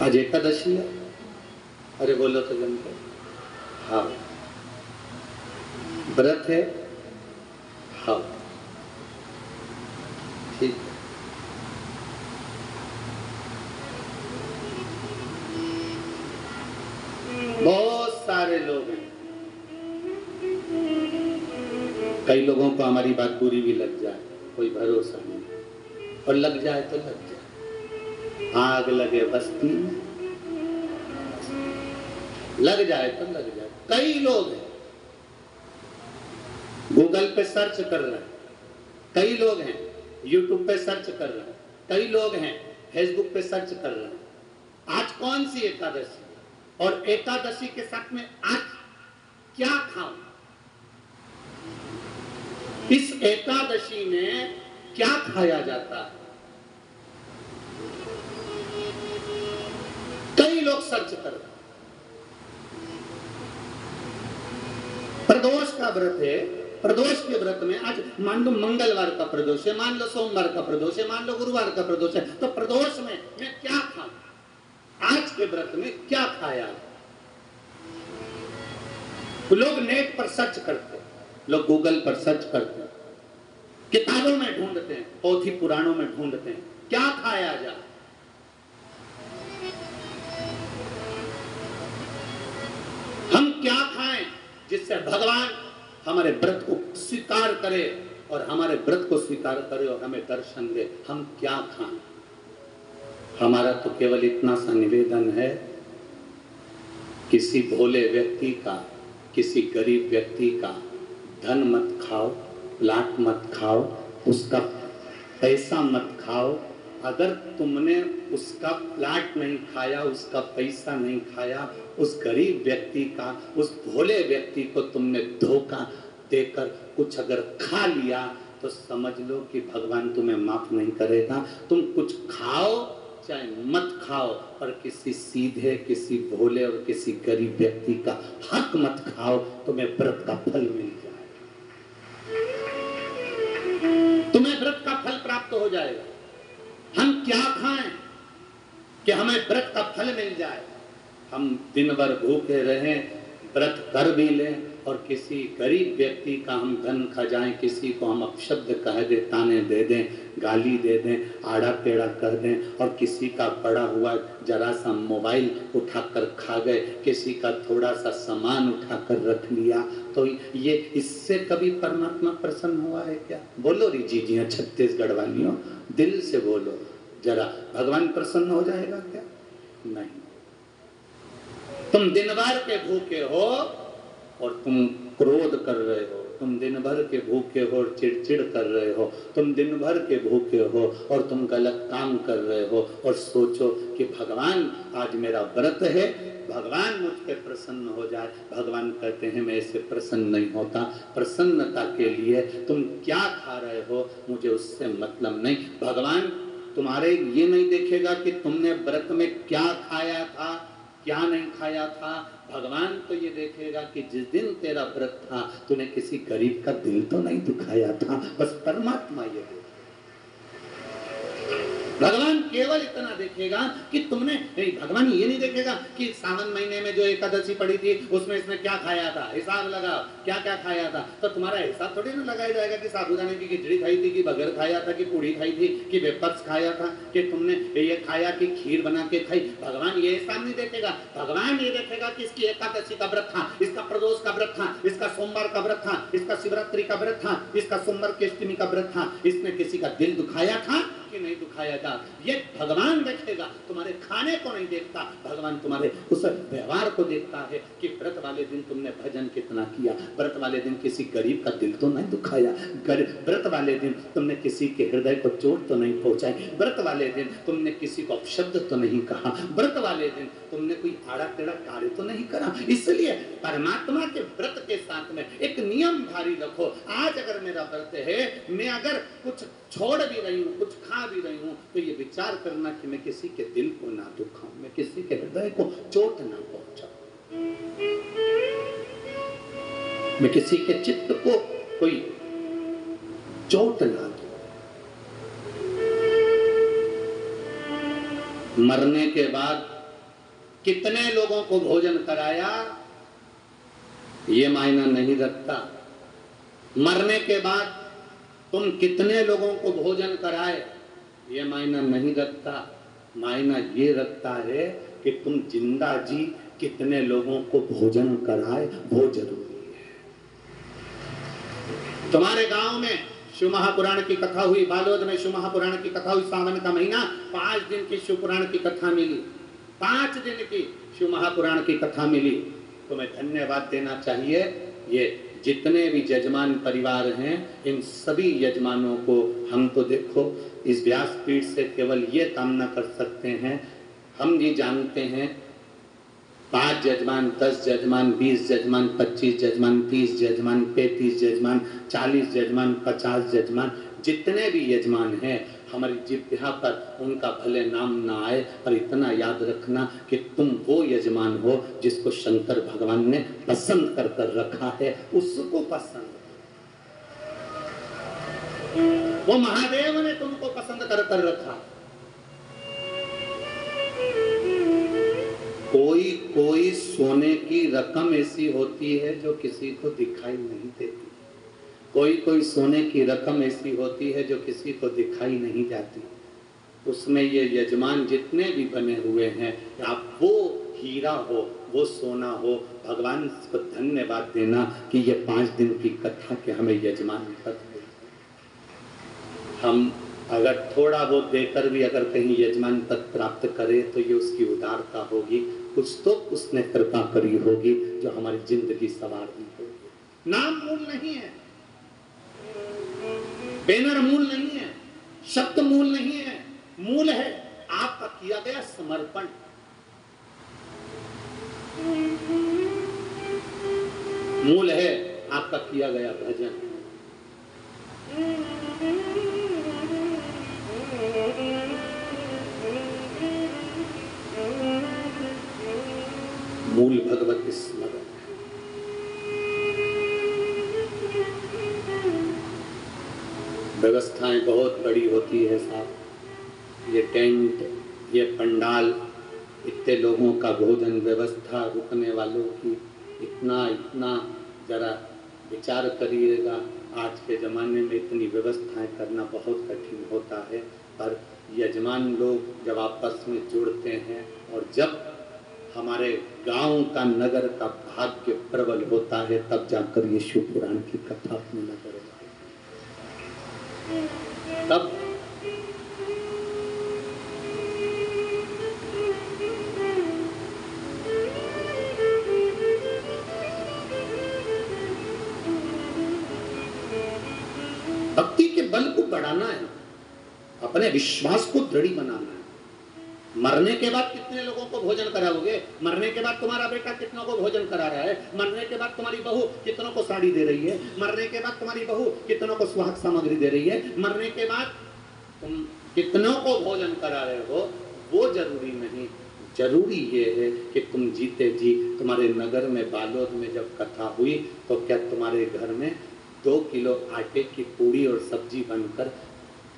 आज एकादशी है। अरे बोलो तो जम के। हाँ। व्रत है। हाँ ठीक। बहुत सारे लोग हैं। कई लोगों को हमारी बात बुरी भी लग जाए, कोई भरोसा नहीं, और लग जाए तो लग जाए। आग लगे बस्ती में, लग जाए तो लग जाए। कई लोग हैं गूगल पे सर्च कर रहे हैं, कई लोग हैं यूट्यूब पे सर्च कर रहे हैं, कई लोग हैं फेसबुक पे सर्च कर रहे हैं आज कौन सी एकादशी, और एकादशी के साथ में आज क्या खाऊं, इस एकादशी में क्या खाया जाता है। कई लोग सर्च कर रहे हैं। प्रदोष का व्रत है, प्रदोष के व्रत में आज मान लो मंगलवार का प्रदोष है, मान लो सोमवार का प्रदोष है, मान लो गुरुवार का प्रदोष है, तो प्रदोष में मैं क्या खाऊं, आज के व्रत में क्या खाया। लोग नेट पर सर्च करते हैं, लोग गूगल पर सर्च करते हैं, किताबों में ढूंढते हैं, पोथी पुराणों में ढूंढते हैं क्या खाया जाए। हम क्या खाएं जिससे भगवान हमारे व्रत को स्वीकार करे और हमारे व्रत को स्वीकार करे और हमें दर्शन दे। हम क्या खाएं। हमारा तो केवल इतना सा निवेदन है, किसी भोले व्यक्ति का, किसी गरीब व्यक्ति का धन मत खाओ, लाट मत खाओ, उसका पैसा मत खाओ। अगर तुमने उसका प्लाट नहीं खाया, उसका पैसा नहीं खाया, उस गरीब व्यक्ति का, उस भोले व्यक्ति को तुमने धोखा देकर कुछ अगर खा लिया तो समझ लो कि भगवान तुम्हें माफ नहीं करेगा। तुम कुछ खाओ चाहे मत खाओ, पर किसी सीधे, किसी भोले और किसी गरीब व्यक्ति का हक मत खाओ, तुम्हें व्रत का फल मिल जाए, तुम्हें व्रत का फल प्राप्त हो जाएगा। हम क्या खाएं कि हमें व्रत का फल मिल जाए। हम दिन भर भूखे रहें, व्रत कर भी लें, और किसी गरीब व्यक्ति का हम धन खा जाएं, किसी को हम अपशब्द कह दे, ताने दे दें, गाली दे दें, आड़ा टेढ़ा कर दें, और किसी का पड़ा हुआ जरा सा मोबाइल उठाकर खा गए, किसी का थोड़ा सा सामान उठाकर रख लिया, तो ये इससे कभी परमात्मा प्रसन्न हुआ है क्या? बोलो री जी छत्तीसगढ़ वालियों, दिल से बोलो जरा, भगवान प्रसन्न हो जाएगा क्या? नहीं। तुम दिन भर के भूखे हो और तुम क्रोध कर रहे हो, तुम दिन भर के भूखे हो और चिड़चिड़ कर रहे हो, तुम दिन भर के भूखे हो और तुम गलत काम कर रहे हो, और सोचो कि भगवान आज मेरा व्रत है, भगवान मुझ पे प्रसन्न हो जाए। भगवान कहते हैं मैं इससे प्रसन्न नहीं होता। प्रसन्नता के लिए तुम क्या खा रहे हो मुझे उससे मतलब नहीं। भगवान तुम्हारे ये नहीं देखेगा कि तुमने व्रत में क्या खाया था, क्या नहीं खाया था। भगवान तो ये देखेगा कि जिस दिन तेरा व्रत था तूने किसी गरीब का दिल तो नहीं दुखाया था। बस परमात्मा ये देखेगा। भगवान केवल इतना देखेगा कि तुमने, नहीं, भगवान ये नहीं देखेगा कि सावन महीने में जो एकादशी पड़ी थी उसमें इसने क्या खाया था, हिसाब लगाओ क्या क्या खाया था। तो तुम्हारा हिसाब थोड़ी ना लगाया जाएगा कि साबूदाने की खिचड़ी खाई थी, कि बगर खाया था, कि पूड़ी खाई थी, कि वेफर्स खाया था, कि तुमने ये खाया, कि खीर बना के खाई। भगवान ये हिसाब नहीं देखेगा। भगवान ये देखेगा कि इसकी एकादशी का व्रत था, इसका प्रदोष का व्रत था, इसका सोमवार का व्रत था, इसका शिवरात्रि का व्रत था, इसका सोमवार की अष्टमी का व्रत था, इसने किसी का दिल दुखाया था कि नहीं दुखाया था। ये भगवान देखेगा, तुम्हारे खाने को नहीं देखता। भगवान तुम्हारे उस व्यवहार को देखता है कि व्रत वाले दिन तुमने भजन कितना किया, व्रत वाले दिन किसी गरीब का दिल तो नहीं दुखाया, व्रत वाले दिन तुमने किसी के हृदय को चोट तो नहीं पहुंचाई, व्रत वाले दिन तुमने किसी को अपशब्द तो नहीं कहा, व्रत वाले दिन तुमने कोई आड़ा टेढ़ा कार्य तो नहीं करा। इसलिए परमात्मा के व्रत के साथ में एक नियम भारी रखो। आज अगर मेरा व्रत है, मैं अगर कुछ छोड़ भी रही हूँ, कुछ खा भी रही हूँ, तो ये विचार करना कि मैं किसी के दिल को ना दुखाऊं, मैं किसी के हृदय को चोट ना पहुंचाऊं, मैं किसी के चित्त को कोई चोट ना दूं। मरने के बाद कितने लोगों को भोजन कराया ये मायना नहीं रखता। मरने के बाद तुम कितने लोगों को भोजन कराए ये मायना नहीं रखता। मायना ये रखता है कि तुम जिंदा जी कितने लोगों को भोजन कराए, वो जरूरी है। तुम्हारे गांव में शिव महापुराण की कथा हुई, बालोद में शिव महापुराण की कथा हुई, सावन का महीना, 5 दिन की शिव पुराण की कथा मिली, 5 दिन की शिव महापुराण की कथा मिली। तुम्हें धन्यवाद देना चाहिए। ये जितने भी यजमान परिवार हैं, इन सभी यजमानों को हम तो देखो इस व्यासपीठ से केवल ये कामना कर सकते हैं, हम ये जानते हैं 5 यजमान, 10 यजमान, 20 यजमान, 25 यजमान, 30 यजमान, 35 यजमान, 40 यजमान, 50 यजमान, जितने भी यजमान हैं हमारी जिह्वा पर उनका भले नाम ना आए, पर इतना याद रखना कि तुम वो यजमान हो जिसको शंकर भगवान ने पसंद कर कर रखा है, उसको पसंद, वो महादेव ने तुमको पसंद कर कर रखा। कोई कोई सोने की रकम ऐसी होती है जो किसी को दिखाई नहीं देती, कोई कोई सोने की रकम ऐसी होती है जो किसी को दिखाई नहीं जाती। उसमें ये यजमान जितने भी बने हुए हैं, आप वो हीरा हो, वो सोना हो, भगवान को धन्यवाद देना कि ये 5 दिन की कथा के हमें यजमान पद हुए। हम अगर थोड़ा बहुत देकर भी अगर कहीं यजमान पद प्राप्त करे तो ये उसकी उदारता होगी, कुछ तो उसने कृपा करी होगी जो हमारी जिंदगी सवार दी होगी। नाम मूल नहीं है, बैनर मूल नहीं है, शब्द मूल नहीं है, मूल है आपका किया गया समर्पण। मूल है आपका किया गया भजन। मूल भगवत स्मरण। व्यवस्थाएं बहुत बड़ी होती है साहब, ये टेंट, ये पंडाल, इतने लोगों का भोजन व्यवस्था, रुकने वालों की, इतना जरा विचार करिएगा। आज के ज़माने में इतनी व्यवस्थाएं करना बहुत कठिन होता है, पर यजमान लोग जब आपस में जुड़ते हैं और जब हमारे गांव का, नगर का भाग्य प्रबल होता है, तब जाकर ये शिव पुराण की कथा अपने नगर में, तब भक्ति के बल को बढ़ाना है, अपने विश्वास को दृढ़ बनाना है। मरने के बाद कितने लोगों को भोजन कराओगे? मरने के बाद तुम्हारा बेटा कितनों को भोजन करा रहा है? मरने के बाद तुम्हारी बहू कितनों को साड़ी दे रही है? मरने के बाद तुम्हारी बहू कितनों को सुहाग सामग्री दे रही है? मरने के बाद तुम कितनों को भोजन करा रहे हो? वो जरूरी नहीं, जरूरी ये है कि तुम जीते जी, तुम्हारे नगर में बालोद में जब कथा हुई तो क्या तुम्हारे घर में 2 किलो आटे की पूड़ी और सब्जी बनकर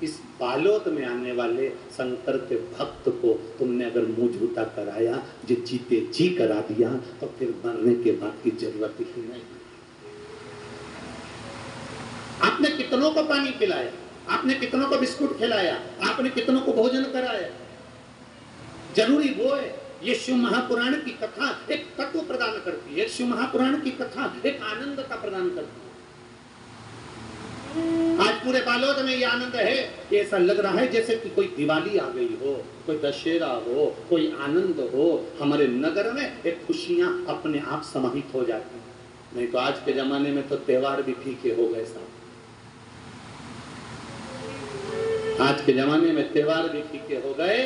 इस बालोद में आने वाले शंकर के भक्त को तुमने अगर मुंह झूठा कराया, जो जीते जी करा दिया, तो फिर मरने के बाद की जरूरत ही नहीं। आपने कितनों को पानी पिलाया, आपने कितनों को बिस्कुट खिलाया, आपने कितनों को भोजन कराया? जरूरी वो है। ये शिव महापुराण की कथा एक तत्व प्रदान करती है, शिव महापुराण की कथा एक आनंद का प्रदान करती है। आज पूरे बालोद में ये आनंद है कि ऐसा लग रहा है जैसे कि कोई दिवाली आ गई हो, कोई दशहरा हो, कोई आनंद हो। हमारे नगर में एक खुशियां अपने आप समाहित हो जाती हैं। नहीं तो आज के जमाने में तो त्योहार भी फीके हो गए साहब, आज के जमाने में त्योहार भी फीके हो गए।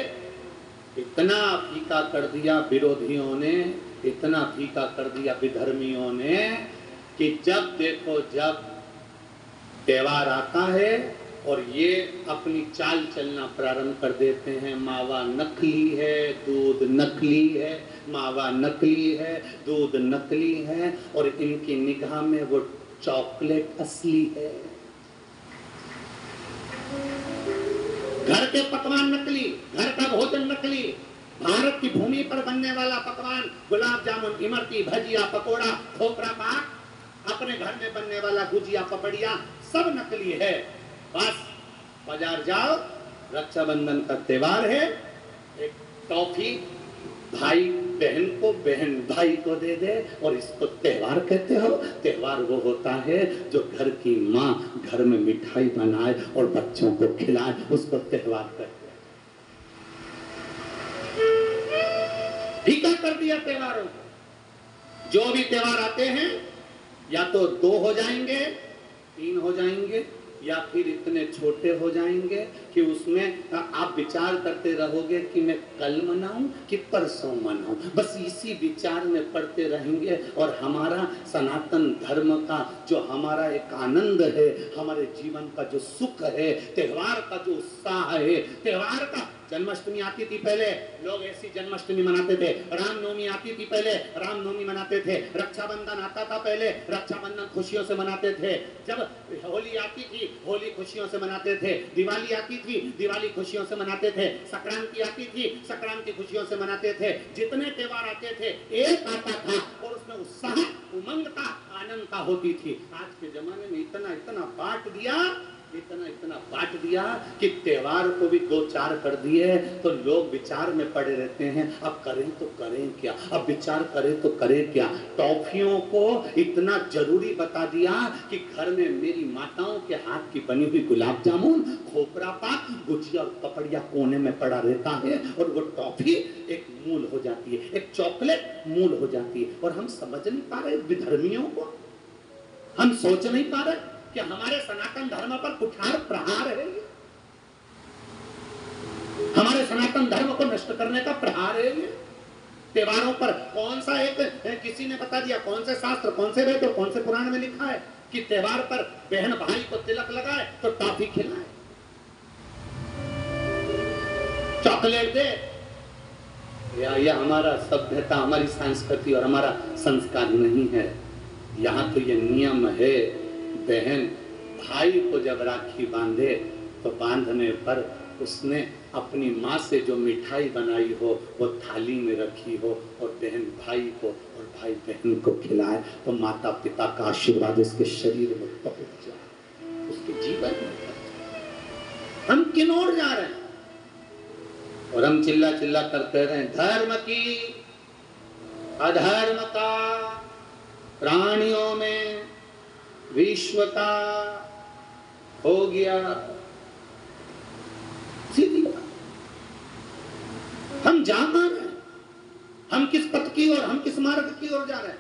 इतना फीका कर दिया विरोधियों ने, इतना फीका कर दिया विधर्मियों ने कि जब देखो जब त्योहार आता है और ये अपनी चाल चलना प्रारंभ कर देते हैं। मावा नकली है, दूध नकली है, मावा नकली है, दूध नकली है, और इनकी निगाह में वो चॉकलेट असली है। घर के पकवान नकली, घर का भोजन नकली, भारत की भूमि पर बनने वाला पकवान गुलाब जामुन, इमरती, भजिया, पकोड़ा, खोपरा पाक, अपने घर में बनने वाला गुजिया, पपड़िया सब नकली है। बस बाजार जाओ, रक्षाबंधन का त्योहार है, एक टॉफी भाई बहन को, बहन भाई को दे दे और इसको त्योहार कहते हो। त्योहार वो होता है जो घर की माँ घर में मिठाई बनाए और बच्चों को खिलाए, उसको त्योहार कहते हैं। फीका कर दिया त्योहारों को। जो भी त्योहार आते हैं या तो 2 हो जाएंगे, 3 हो जाएंगे, या फिर इतने छोटे हो जाएंगे कि उसमें आप विचार करते रहोगे कि मैं कल मनाऊं कि परसों मनाऊं। बस इसी विचार में पड़ते रहेंगे और हमारा सनातन धर्म का जो हमारा एक आनंद है, हमारे जीवन का जो सुख है, त्योहार का जो उत्साह है, त्योहार का जन्माष्टमी आती थी पहले लोग ऐसी जन्माष्टमी मनाते थे, रामनवमी आती थी पहले रामनवमी मनाते थे, रक्षाबंधन आता था पहले रक्षाबंधन खुशियों से मनाते थे, जब होली आती थी होली खुशियों से मनाते थे, दिवाली आती थी दिवाली खुशियों से मनाते थे, संक्रांति आती थी संक्रांति खुशियों से मनाते थे। जितने त्योहार आते थे एक आता था और उसमें उत्साह, उमंगता, आनंदता होती थी। आज के जमाने में इतना इतना बांट दिया, इतना इतना बांट दिया कि त्योहार को भी 2-4 कर दिए तो लोग विचार में पड़े रहते हैं। अब करें तो करें क्या, अब विचार करें तो करें क्या। टॉफियों को इतना जरूरी बता दिया कि घर में मेरी माताओं के हाथ की बनी हुई गुलाब जामुन, खोपरा पाक, गुजिया और पपड़िया कोने में पड़ा रहता है और वो टॉफी एक मूल हो जाती है, एक चॉकलेट मूल हो जाती है। और हम समझ नहीं पा रहे विधर्मियों को, हम सोच नहीं पा रहे कि हमारे सनातन धर्म पर कुठार प्रहार है, हमारे सनातन धर्म को नष्ट करने का प्रहार है ये। त्योहारों पर कौन सा एक किसी ने बता दिया, कौन से शास्त्र, कौन से वेद और कौन से पुराण में लिखा है कि त्योहार पर बहन भाई को तिलक लगाए तो टॉफी खिलाए, चॉकलेट दे। यह हमारा सभ्यता, हमारी संस्कृति और हमारा संस्कार नहीं है। यहाँ तो ये नियम है, बहन भाई को जब राखी बांधे तो बांधने पर उसने अपनी माँ से जो मिठाई बनाई हो वो थाली में रखी हो और बहन भाई को और भाई बहन को खिलाए तो माता पिता का आशीर्वाद उसके शरीर में पहुंच जाए, उसके जीवन में। हम किन ओर जा रहे हैं और हम चिल्ला चिल्ला करते रहे धर्म की, अधर्म का, प्राणियों में विश्व का हो गया। सीधी बात, हम जा रहे हैं, हम किस पथ की ओर, हम किस मार्ग की ओर जा रहे हैं।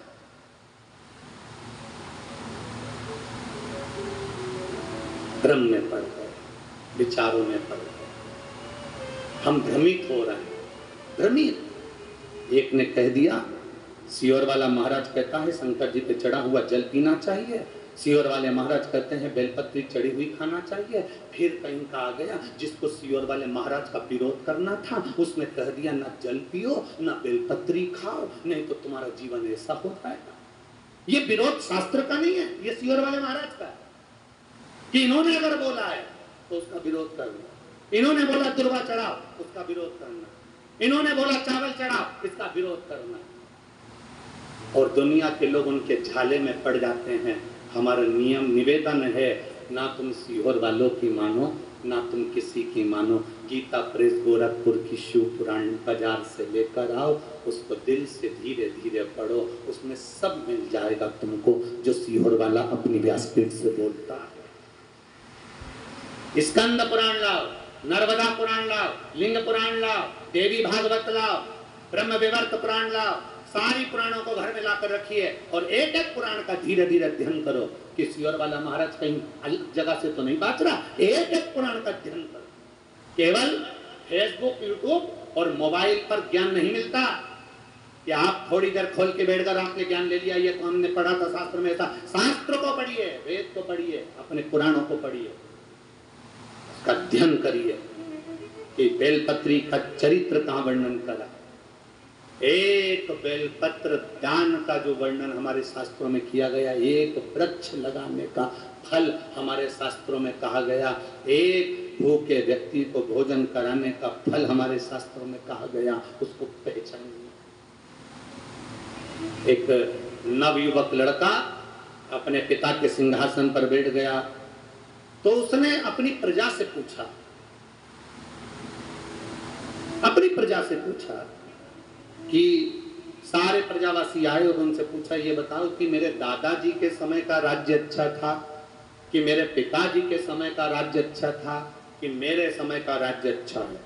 भ्रम में पड़ गए, विचारों में पड़ गए, हम भ्रमित हो रहे हैं। भ्रमित, एक ने कह दिया, सियोर वाला महाराज कहता है शंकर जी पे चढ़ा हुआ जल पीना चाहिए, सियोर वाले महाराज कहते हैं बेलपत्री चढ़ी हुई खाना चाहिए। फिर कहीं का आ गया जिसको सियोर वाले महाराज का विरोध करना था, उसने कह दिया ना जल पियो ना बेलपत्री खाओ, नहीं तो तुम्हारा जीवन ऐसा हो जाएगा। ये विरोध शास्त्र का नहीं है, ये सियोर वाले महाराज का है कि इन्होंने अगर बोला है तो उसका विरोध करना, इन्होंने बोला दुर्वा चढ़ाओ उसका विरोध करना, इन्होंने बोला चावल चढ़ाओ इसका विरोध करना। और दुनिया के लोग उनके झाले में पड़ जाते हैं। हमारा नियम निवेदन है, ना तुम सीहोर वालों की मानो ना तुम किसी की मानो। गीता प्रेस गोरखपुर की शिव पुराण बाजार से लेकर आओ, उसको दिल से धीरे धीरे पढ़ो, उसमें सब मिल जाएगा तुमको जो सीहोर वाला अपनी व्यासपीठ से बोलता है। स्कंद पुराण लाओ, नर्मदा पुराण लाओ, लिंग पुराण लाओ, देवी भागवत लाओ, ब्रह्म विवर्त पुराण लाओ, सारी पुराणों को घर में लाकर रखिए और एक एक पुराण का धीरे धीरे अध्ययन करो कि सियोर वाला महाराज कहीं अलग जगह से तो नहीं बात रहा। एक एक पुराण का अध्ययन करो। केवल फेसबुक, यूट्यूब और मोबाइल पर ज्ञान नहीं मिलता कि आप थोड़ी देर खोल के बैठ कर आपने ज्ञान ले लिया, ये तो हमने पढ़ा था शास्त्र में। ऐसा शास्त्र को पढ़िए, वेद को पढ़िए, अपने पुराणों को पढ़िए, उसका अध्ययन करिए कि बेलपत्री का चरित्र कहाँ वर्णन करा। एक बेलपत्र दान का जो वर्णन हमारे शास्त्रों में किया गया, एक वृक्ष लगाने का फल हमारे शास्त्रों में कहा गया, एक भूखे व्यक्ति को भोजन कराने का फल हमारे शास्त्रों में कहा गया, उसको पहचानिए। एक नवयुवक लड़का अपने पिता के सिंहासन पर बैठ गया, तो उसने अपनी प्रजा से पूछा कि सारे प्रजावासी आए और उनसे पूछा, ये बताओ कि मेरे दादाजी के समय का राज्य अच्छा था कि मेरे पिताजी के समय का राज्य अच्छा था कि मेरे समय का राज्य अच्छा है।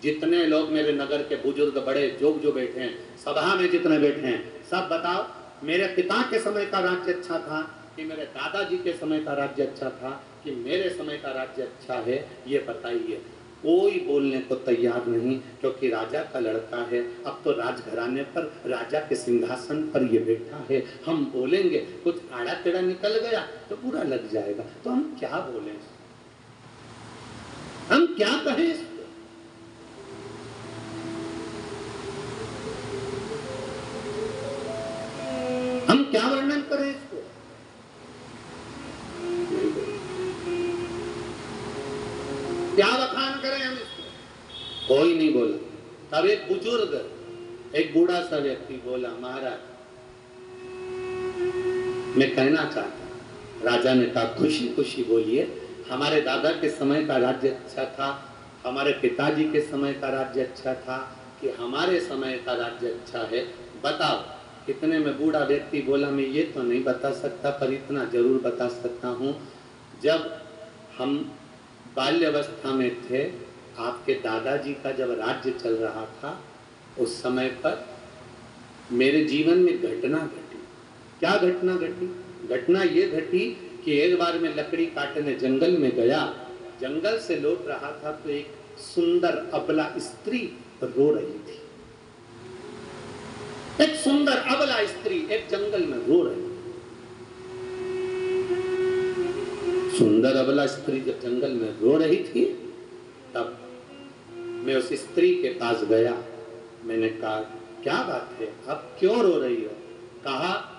जितने लोग मेरे नगर के बुजुर्ग बड़े जो बैठे हैं, सभा में जितने बैठे हैं, सब बताओ मेरे पिता के समय का राज्य अच्छा था कि मेरे दादाजी के समय का राज्य अच्छा था कि मेरे समय का राज्य अच्छा है, ये बताइए। कोई बोलने को तैयार नहीं, क्योंकि राजा का लड़का है, अब तो राजघराने पर राजा के सिंहासन पर ये बैठा है। हम बोलेंगे कुछ आड़ा टेढ़ा निकल गया तो बुरा लग जाएगा, तो हम क्या बोलें, हम क्या कहें इसको? हम क्या वर्णन करें इसको? क्या बखान करें हम इसको? कोई नहीं बोला। तब एक बुजुर्ग, एक बूढ़ा सा व्यक्ति बोला, महाराज मैं कहना चाहता। राजा ने कहा, खुशी खुशी बोलिए। हमारे दादा के समय का राज्य अच्छा था, हमारे पिताजी के समय का राज्य अच्छा था कि हमारे समय का राज्य अच्छा है, बताओ। इतने में बूढ़ा व्यक्ति बोला, मैं ये तो नहीं बता सकता, पर इतना जरूर बता सकता हूँ, जब हम बाल्यावस्था में थे, आपके दादाजी का जब राज्य चल रहा था, उस समय पर मेरे जीवन में घटना घटी। क्या घटना घटी? घटना ये घटी कि एक बार मैं लकड़ी काटने जंगल में गया, जंगल से लौट रहा था तो एक सुंदर अबला स्त्री रो रही थी। एक सुंदर अबला स्त्री एक जंगल में रो रही थी। सुंदर अबला स्त्री जब जंगल में रो रही थी, तब मैं उस स्त्री के पास गया। मैंने कहा, क्या बात है, अब क्यों रो रही हो? कहा,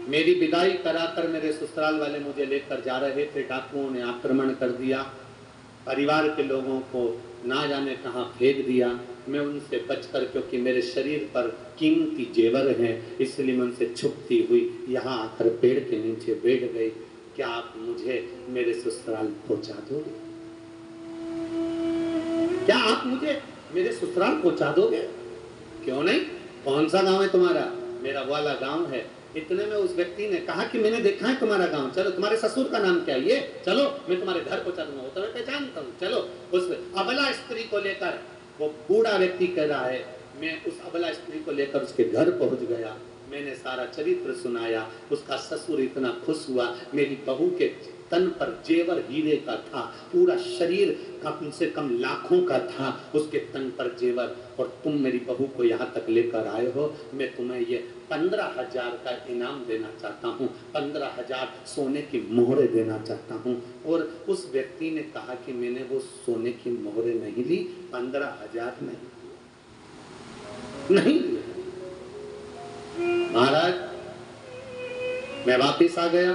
मेरी विदाई कराकर मेरे ससुराल वाले मुझे लेकर जा रहे थे, डाकुओं ने आक्रमण कर दिया, परिवार के लोगों को ना जाने कहां फेंक दिया। मैं उनसे बचकर, क्योंकि मेरे शरीर पर कीमती जेवर हैं, इसलिए मैं उनसे छुपती हुई यहाँ आकर पेड़ के नीचे बैठ गई। क्या आप मुझे मेरे ससुराल पहुंचा दोगे? क्या आप मुझे मेरे ससुराल पहुंचा दोगे? क्यों नहीं, कौन सा गांव है तुम्हारा? मेरा वाला गांव है। इतने में उस व्यक्ति ने कहा कि मैंने देखा है तुम्हारा गांव, चलो तुम्हारे ससुर का नाम क्या है ये, चलो मैं तुम्हारे घर पहुंचा दूंगा, वो तो मैं पहचानता हूँ, चलो। उस अबला स्त्री को लेकर, वो बूढ़ा व्यक्ति कह रहा है, मैं उस अबला स्त्री को लेकर उसके घर पहुंच गया। मैंने सारा चरित्र सुनाया। उसका ससुर इतना खुश हुआ। मेरी बहू के तन पर जेवर हीरे का था, पूरा शरीर कम से कम लाखों का था उसके तन पर जेवर, और तुम मेरी बहू को यहाँ तक लेकर आए हो। मैं तुम्हें ये 15,000 का इनाम देना चाहता हूँ, 15,000 सोने की मोहरें देना चाहता हूँ। और उस व्यक्ति ने कहा कि मैंने वो सोने की मोहरें नहीं ली, 15,000 नहीं ली। महाराज, मैं वापिस आ गया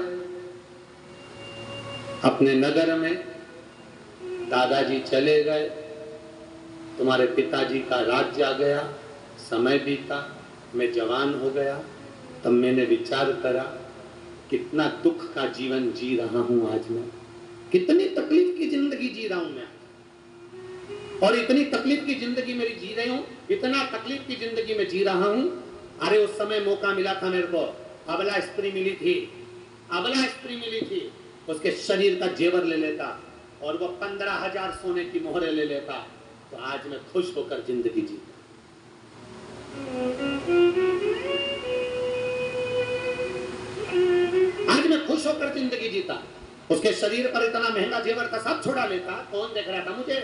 अपने नगर में। दादाजी चले गए, तुम्हारे पिताजी का राज्य आ गया, समय बीता, मैं जवान हो गया। तब मैंने विचार करा, कितना दुख का जीवन जी रहा हूं आज मैं, कितनी तकलीफ की जिंदगी जी रहा हूं मैं, और इतनी तकलीफ की जिंदगी मेरी जी रही हूं, इतना तकलीफ की जिंदगी में जी रहा हूं। अरे उस समय मौका मिला था मेरे को, अबला स्त्री मिली थी, अबला स्त्री मिली थी, उसके शरीर का जेवर ले लेता और वो 15,000 सोने की मोहरें ले लेता, तो आज मैं खुश होकर जिंदगी जीता। आज मैं खुश होकर जिंदगी जीता। उसके शरीर पर इतना महंगा जेवर था, सब छुड़ा लेता, कौन देख रहा था मुझे,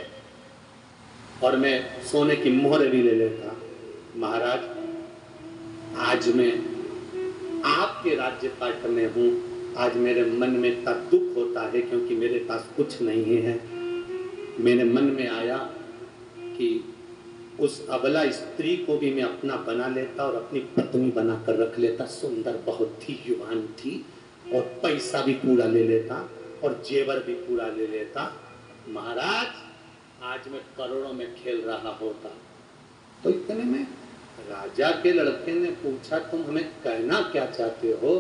और मैं सोने की मोहरें भी ले लेता। महाराज, आज मैं आपके राज्य पाट में हूं, आज मेरे मन में इतना दुख होता है क्योंकि मेरे पास कुछ नहीं है। मेरे मन में आया कि उस अबला स्त्री को भी मैं अपना बना लेता और अपनी पत्नी बनाकर रख लेता। सुंदर बहुत थी, युवान थी, और पैसा भी पूरा ले लेता और जेवर भी पूरा ले लेता, महाराज आज मैं करोड़ों में खेल रहा होता। तो इतने में राजा के लड़के ने पूछा, तुम हमें कहना क्या चाहते हो?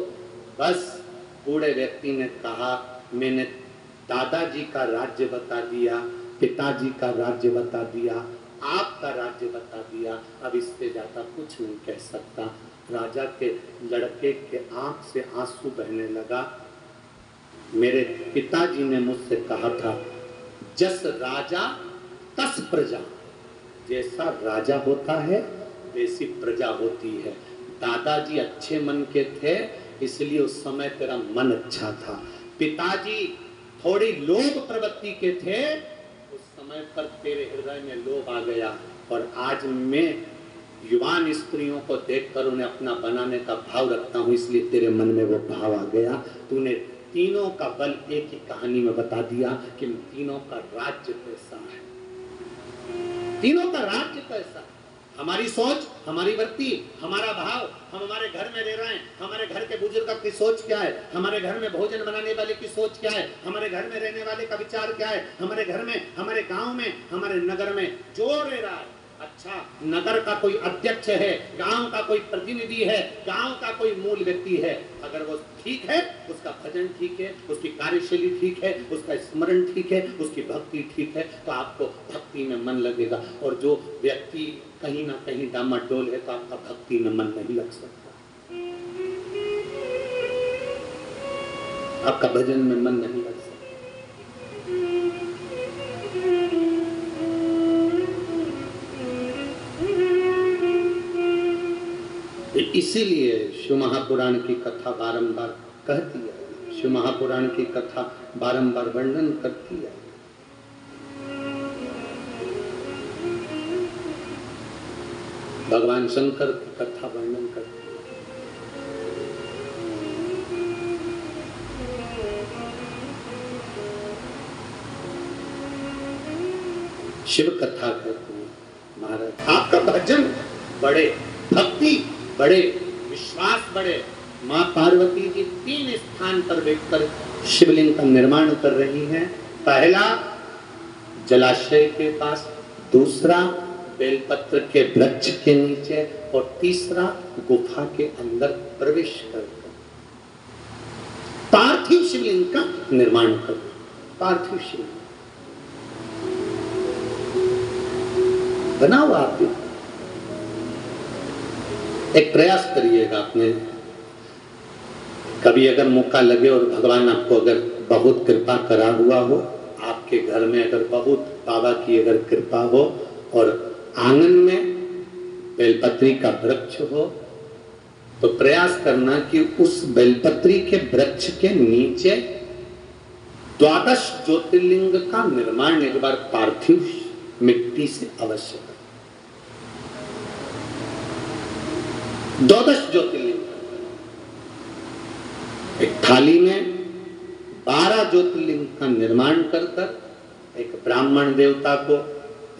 बस बूढ़े व्यक्ति ने कहा, मैंने दादाजी का राज्य बता दिया, पिताजी का राज्य बता दिया, आपका राज्य बता दिया, अब इससे ज्यादा कुछ नहीं कह सकता। राजा के लड़के के आंख से आंसू बहने लगा। मेरे पिताजी ने मुझसे कहा था, जस राजा तस प्रजा, जैसा राजा होता है वैसी प्रजा होती है। दादाजी अच्छे मन के थे, इसलिए उस समय तेरा मन अच्छा था। पिताजी थोड़ी लोभ प्रवृत्ति के थे, उस समय पर तेरे हृदय में लोभ आ गया। और आज मैं युवान स्त्रियों को देखकर उन्हें अपना बनाने का भाव रखता हूँ, इसलिए तेरे मन में वो भाव आ गया। तूने तीनों का बल एक ही कहानी में बता दिया कि तीनों का राज्य कैसा है, तीनों का राज्य कैसा है। हमारी सोच, हमारी वृत्ति, हमारा भाव, हम हमारे घर में रह रहे हैं, हमारे घर के बुजुर्ग की सोच क्या है, हमारे घर में भोजन बनाने वाले की सोच क्या है, हमारे घर में रहने वाले का विचार क्या है, हमारे घर में, हमारे गांव में, हमारे नगर में जो रह रहा है। अच्छा, नगर का कोई अध्यक्ष है, गांव का कोई प्रतिनिधि है, गांव का कोई मूल व्यक्ति है, अगर वो ठीक है, उसका भजन ठीक है, उसकी कार्यशैली ठीक है, उसका स्मरण ठीक है, उसकी भक्ति ठीक है, तो आपको भक्ति में मन लगेगा। और जो व्यक्ति कहीं ना कहीं डामाडोल है, तो आपका भक्ति में मन नहीं लग सकता, आपका भजन में मन नहीं लग सकता। इसीलिए शिव महापुराण की कथा बारंबार कहती है, शिव महापुराण की कथा बारंबार वर्णन करती है। भगवान शंकर की कथा वर्णन करती है। शिव कथा कहती है, महाराज आपका भजन बड़े, भक्ति बड़े, विश्वास बड़े। माँ पार्वती जी 3 स्थान पर बैठकर शिवलिंग का निर्माण कर रही हैं। पहला जलाशय के पास, दूसरा बेलपत्र के वृक्ष के नीचे, और तीसरा गुफा के अंदर प्रवेश कर पार्थिव शिवलिंग का निर्माण कर। पार्थिव शिवलिंग बनाओ, आप एक प्रयास करिएगा अपने, कभी अगर मौका लगे और भगवान आपको अगर बहुत कृपा करा हुआ हो, आपके घर में अगर बहुत बाबा की अगर कृपा हो और आंगन में बेलपत्री का वृक्ष हो, तो प्रयास करना कि उस बेलपत्री के वृक्ष के नीचे 12 ज्योतिर्लिंग का निर्माण एक बार पार्थिव मिट्टी से अवश्य करें। 12 ज्योतिर्लिंग, एक थाली में 12 ज्योतिर्लिंग का निर्माण कर कर एक ब्राह्मण देवता को,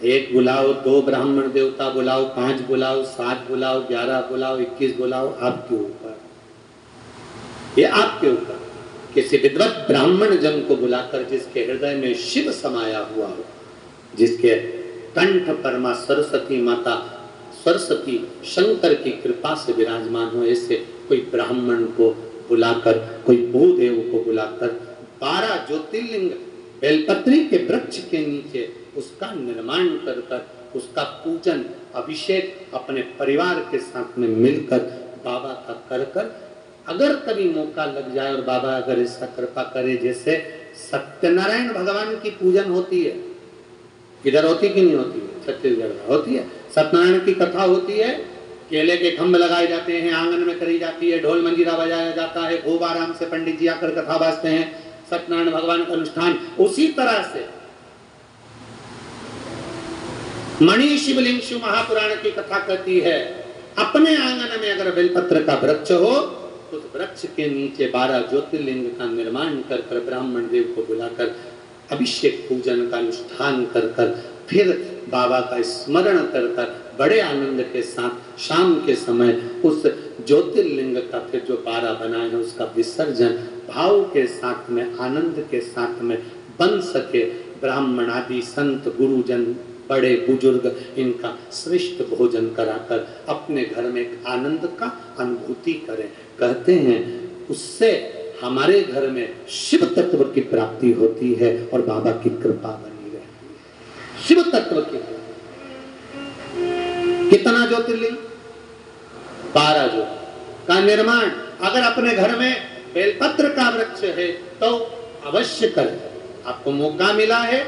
1 बुलाओ, 2 ब्राह्मण देवता बुलाओ, 5 बुलाओ, 7 बुलाओ, 11 बुलाओ, 21 बुलाओ, आपके ऊपर, ये आपके ऊपर। किसी विद्वत ब्राह्मण जन को बुलाकर जिसके हृदय में शिव समाया हुआ हो, जिसके कंठ पर मां सरस्वती माता, सरस्वती शंकर की कृपा से विराजमान हो, ऐसे कोई ब्राह्मण को बुलाकर, कोई भूदेव को बुलाकर 12 ज्योतिर्लिंग बेलपत्री के वृक्ष के नीचे उसका निर्माण कर कर उसका पूजन, अभिषेक अपने परिवार के साथ में मिलकर बाबा का कर कर, अगर कभी मौका लग जाए और बाबा अगर ऐसा कृपा करे, जैसे सत्यनारायण भगवान की पूजन होती है, इधर होती कि नहीं होती है? छत्तीसगढ़ में होती है। सत्यनारायण की कथा होती है, केले के खंभ लगाए जाते हैं, आंगन में करी जाती है, ढोल मंजीरा बजाया जाता है, खूब आराम से पंडित जी आकर कथा बाजते हैं, सत्यनारायण भगवान का अनुष्ठान। उसी तरह से मणि शिवलिंग शिव महापुराण की कथा कहती है, अपने आंगन में अगर बेलपत्र का वृक्ष हो तो उस वृक्ष के नीचे 12 ज्योतिर्लिंग का निर्माण कर कर ब्राह्मण देव को बुलाकर अभिषेक पूजन का अनुष्ठान कर कर फिर बाबा का स्मरण कर कर बड़े आनंद के साथ शाम के समय उस ज्योतिर्लिंग का फिर जो 12 बनाए हैं उसका विसर्जन भाव के साथ में, आनंद के साथ में बन सके, ब्राह्मण आदि संत गुरुजन बड़े बुजुर्ग इनका श्रेष्ठ भोजन कराकर अपने घर में एक आनंद का अनुभूति करें। कहते हैं उससे हमारे घर में शिव तत्व की प्राप्ति होती है और बाबा की कृपा बनी रहती है। शिव तत्व की कितना ज्योतिर्लिंग 12 ज्योतिर्लिंग का निर्माण अगर अपने घर में बेलपत्र का वृक्ष है तो अवश्य करें। आपको मौका मिला है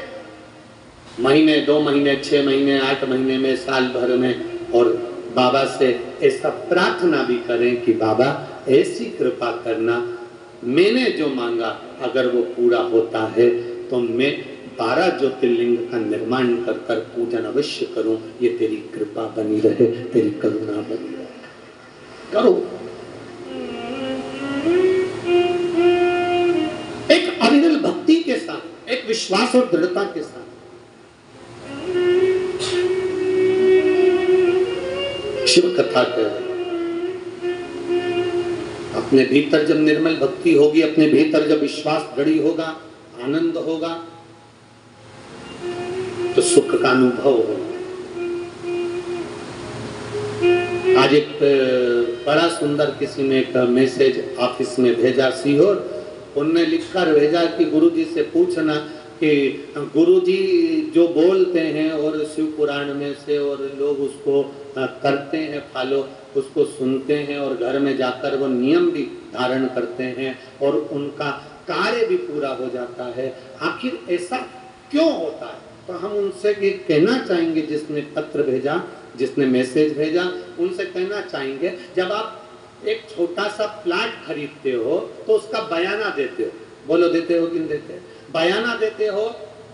महीने 2 महीने 6 महीने 8 महीने में साल भर में, और बाबा से ऐसा प्रार्थना भी करें कि बाबा ऐसी कृपा करना, मैंने जो मांगा अगर वो पूरा होता है तो मैं 12 ज्योतिर्लिंग का निर्माण कर कर पूजन अवश्य करूं। ये तेरी कृपा बनी रहे, तेरी करुणा बनी रहे। करो एक अविरल भक्ति के साथ, एक विश्वास और दृढ़ता के साथ। शिव कथा कह अपने भीतर जब निर्मल भक्ति होगी, अपने भीतर जब विश्वास दृढ़ होगा, आनंद होगा, तो सुख का अनुभव होगा। आज एक बड़ा सुंदर किसी ने एक मैसेज ऑफिस में भेजा, सीहोर, उनने लिखकर भेजा कि गुरुजी से पूछना कि गुरुजी जो बोलते हैं और शिव पुराण में से और लोग उसको करते हैं फॉलो, उसको सुनते हैं और घर में जाकर वो नियम भी धारण करते हैं और उनका कार्य भी पूरा हो जाता है, आखिर ऐसा क्यों होता है? तो हम उनसे ये कहना चाहेंगे, जिसने पत्र भेजा, जिसने मैसेज भेजा, उनसे कहना चाहेंगे, जब आप एक छोटा सा प्लाट खरीदते हो तो उसका बयाना देते हो, बोलो देते हो कि नहीं देते? बयाना देते हो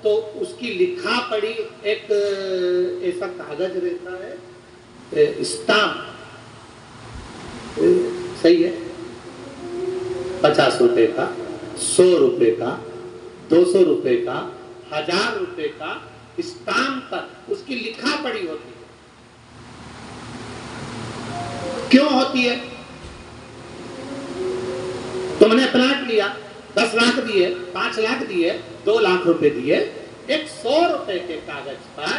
तो उसकी लिखा पढ़ी एक ऐसा कागज रहता है, स्टाम्प, सही है, 50 रुपए का, 100 रुपए का, 200 रुपए का, 1000 रुपए का स्टाम्प पर उसकी लिखा पढ़ी होती है। क्यों होती है? तुमने प्लाट लिया, 10 लाख दिए, 5 लाख दिए, 2 लाख रुपए दिए, एक 100 रुपए के कागज पर,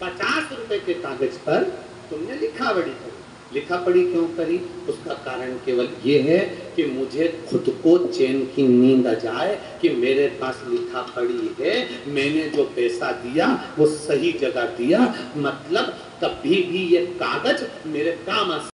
50 रुपए के कागज पर तुमने लिखा पढ़ी करी। लिखा पढ़ी क्यों करी? उसका कारण केवल ये है कि मुझे खुद को चैन की नींद आ जाए कि मेरे पास लिखा पढ़ी है, मैंने जो पैसा दिया वो सही जगह दिया, मतलब कभी भी ये कागज मेरे काम आ